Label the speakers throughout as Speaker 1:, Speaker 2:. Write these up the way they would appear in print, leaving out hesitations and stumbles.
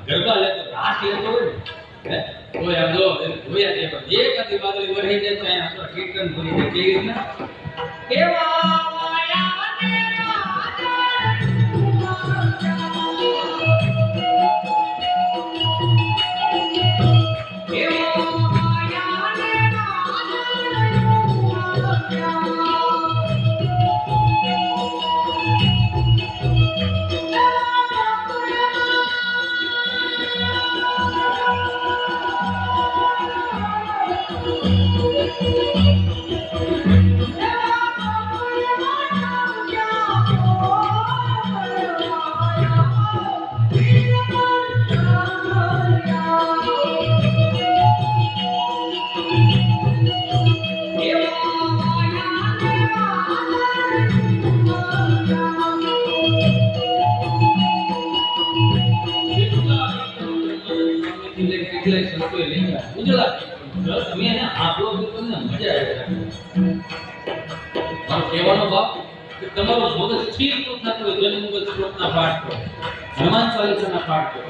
Speaker 1: ગરબા લેતો રાસ લેતો હોય ને કોઈ આમ જો જોયા છે પણ એક આથી બાદલી વરહી જાય તો અહીંયા આપણો કીર્તન ભરી જાય કેવી રીતના કેવા તમારો મગજ સ્થિર ન થતો હોય જન્મગત શ્લોકના પાઠ કરો, હનુમાન ચાલીસાના પાઠ કરો,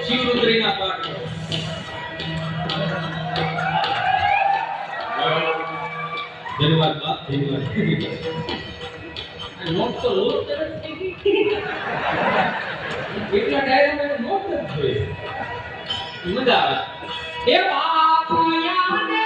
Speaker 1: શિવરુદ્રીના પાઠ કરો. ધન્યવાદ બાપ, ધન્યવાદ. નોટ તો લોટ તરત કેટલા ડાયરામાં નોટ નથી જોઈએ મજા આવે. એ બાપ યાને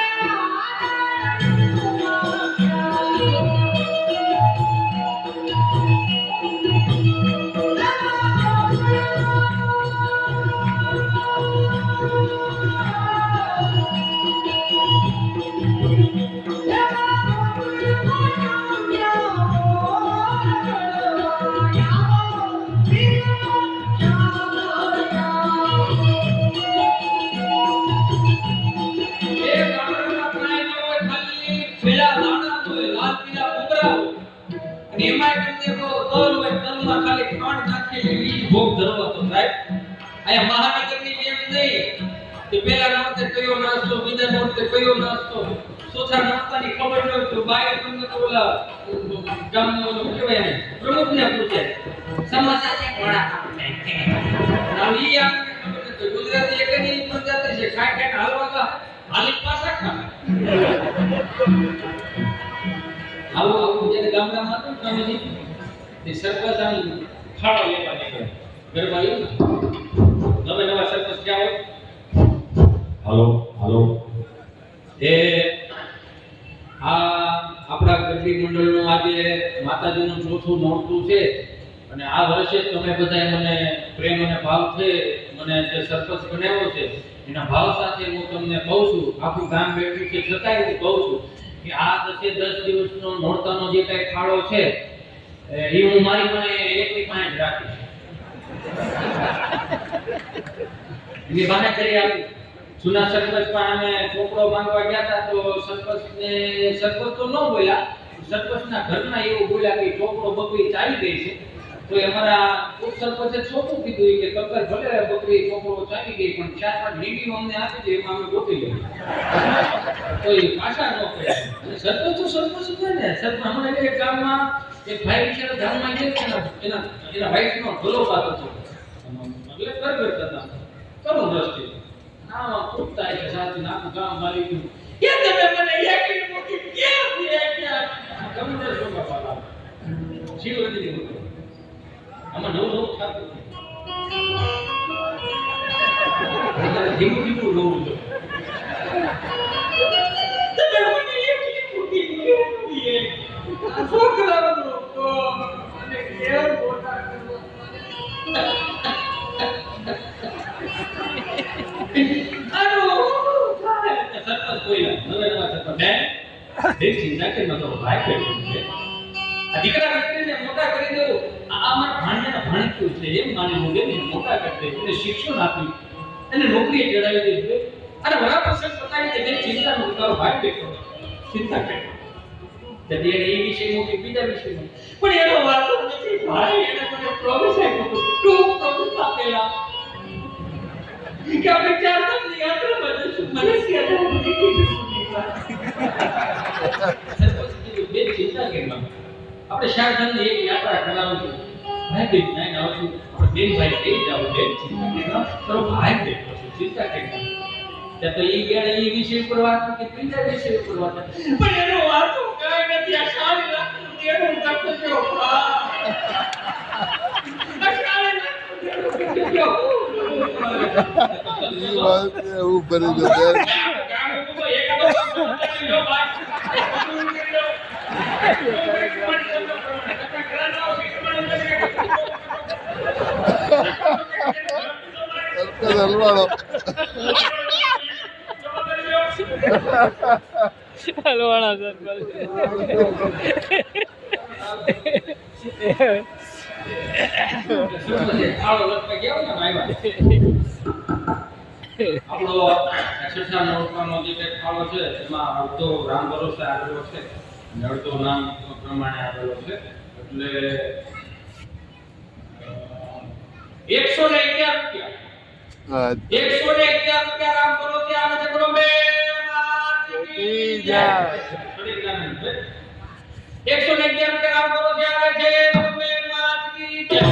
Speaker 1: પ્રમુખને પૂછે સમસ્યા છે ઘોડા ગુજરાતી એક ની પ્રજાતિ છે ખાઈ ખાઈને હાલવા હાલી પાછા ખાય આવું જ્યારે ગામડામાં હતું સ્વામીજી તે સરપંચ આમ ખાડો લેવા નીકળે ગરબા નવા નવા સરપંચ ક્યાં હોય હાલો હાલો એ આપણા ગરબી મંડળનું આજે માતાજીનું ચોથું નોરતું છે અને આ વર્ષે તમે બધાએ મને પ્રેમ અને ભાવ છે મને જે સરપંચ બનાવ્યો છે એના ભાવ સાથે હું તમને કહું છું, આખું ગામ બેઠું છે છતાંય હું કહું છું કે આ 10 દિવસનો નોરતાનો જે કઈ ફાળો છે એ હું મારી પાસે એકની પાસે જ રાખીશ. એ બાને કરી આપું. જૂના સરપંચ પણ અમે ચોપડો માંગવા ગયા હતા તો સરપંચ તો ન બોલ્યા, સરપંચના ઘરના એવું બોલ્યા કે ચોપડો બકરી ચાલી ગઈ છે. તો અમારા ઉપસરપંચે ચોખ્ખું કીધું કે કકર ભલે બકરી ચોપડો ચાલી ગઈ પણ 4-5 વીડિયો અમને આપી દે એમાં અમે ગોતી લઈએ. તો એ પાછા ન પડે. સરપંચ તો સરપંચ છે ને. સરપંચ હમણાં એક ગામમાં એક ભાઈ વિચાર ગામમાં ગયા એના વાઈફનો ભલો વાત હતો એટલે કરગર કરતા કરું દ્રષ્ટિ આમાં પૂછતા કે સાચી નાખું ગામ મારી ગયું કે તમે મને એકલી મૂકી ક્યાં ગમે તે શોભા પાલા શિવજી આમાં નવું નવું થતું ધીમું ધીમું નવું છે. દીકરા દીકરીને મોટા કરી દેવું આ મારા ભાણિયાના ભાણક્યું છે એમ માની મૂકે ને મોટા કરી દે એને શિક્ષણ આપ્યું એને નોકરીએ ચડાવી દીધું અને બરાબર સર બતાવી કે ચિંતા નો તારો ભાઈ બેઠો ચિંતા કરે તેથી એને એ વિષય મોટી બીજા વિષય પણ એનો વાતો નથી ભાઈ એને મને પ્રોમિસ આપ્યો ટુ પ્રોમિસ આપેલા કે આપણે ચાર દિવસની યાત્રામાં જશું મલેશિયા જવાનું બે ચિંતા કેમ આપણે શારદાની એક યાત્રા કરાવશું ભાઈ બેન નાઈ આવશું આપણે બેન ભાઈ કઈ જાવ બેન ચિંતા કેમ તારો ભાઈ બેઠો છે ચિંતા કેમ ત્યાં તો એ ગેડા એ વિષય ઉપર વાત કે ત્રીજા વિષય ઉપર વાત પણ એનો વાતો કાઈ નથી આ સારી રાખતું એનું કરતો જો
Speaker 2: એવું ભરી જશે હલવાડો
Speaker 3: હલવાણા સર
Speaker 1: આપણો છઠ્ઠા નોટનો જે ફાળો છે એમાં અડધો રામ ભરોસે આવેલો છે અને અડધો નામ પ્રમાણે આવેલો છે એટલે 111 રૂપિયા 111 રૂપિયા રામ ભરોસે આવે છે બોલો બે માતી જય 111 રૂપિયા રામ ભરોસે આવે છે બોલો બે માતી જય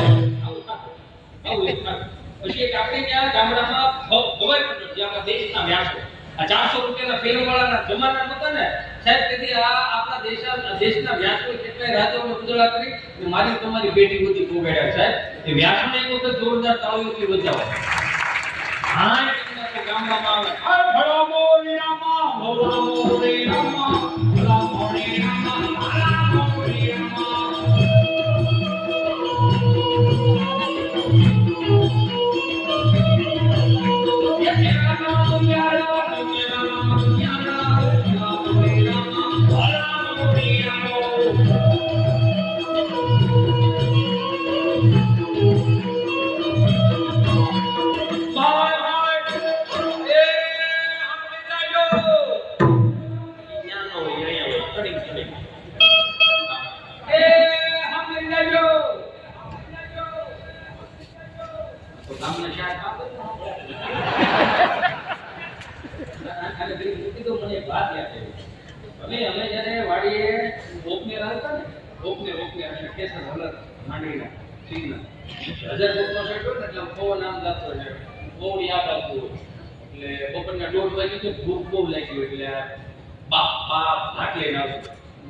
Speaker 1: પછી એક આપણે ત્યાં ગામડામાં ભવાઈ પટેલ જે આપણા દેશના વ્યાસો આ 400 રૂપિયાના ફિલ્મ વાળાના જમાના નહોતા ને સાહેબ તેથી આ આપણા દેશના વ્યાસો કેટલાય રાજાઓને ઉજળા કરી અને મારી તમારી બેટી બધી પોગાડ્યા સાહેબ એ વ્યાસોને એક વખત જોરદાર તાળીઓથી બજાવો હા એટલે ગામડામાં આવે આ ભળો બોલી રામા ભળો બોલી રામા ભળો બોલી રામા ભળો બોલી રામા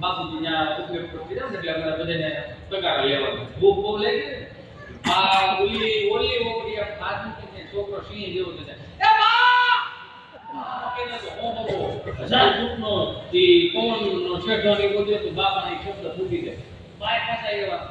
Speaker 1: બાપુજી ત્યાં ઉપયોગ કરતી જાવ એટલે અમારે બધાને પગાર લેવાનો ભૂખ બહુ લાગી આ ઓલી ઓલી આદમી કે છોકરો સિંહ જેવો છે એ બા કેને તો હો હજાર ફૂટનો ઈ પવનનો શેઠોની બોલે તો બાપાની શબ્દ ફૂટી જાય બાય પાછા એવા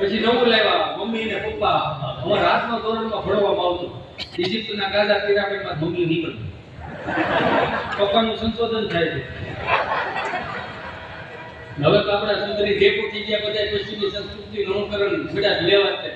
Speaker 1: પછી નવું લાવ્યા મમ્મી ને પપ્પા અમારા હાથમાં ધોરણમાં ભણવામાં આવતું ઇજિપ્તના ગાઝા પિરામિડમાં મમ્મી નીકળતું પપ્પાનું સંશોધન થાય છે હવે તો આપણા સુંદરી દેપો થઈ ગયા બધા પશ્ચિમી સંસ્કૃતિનું અનુકરણ બધા લેવા છે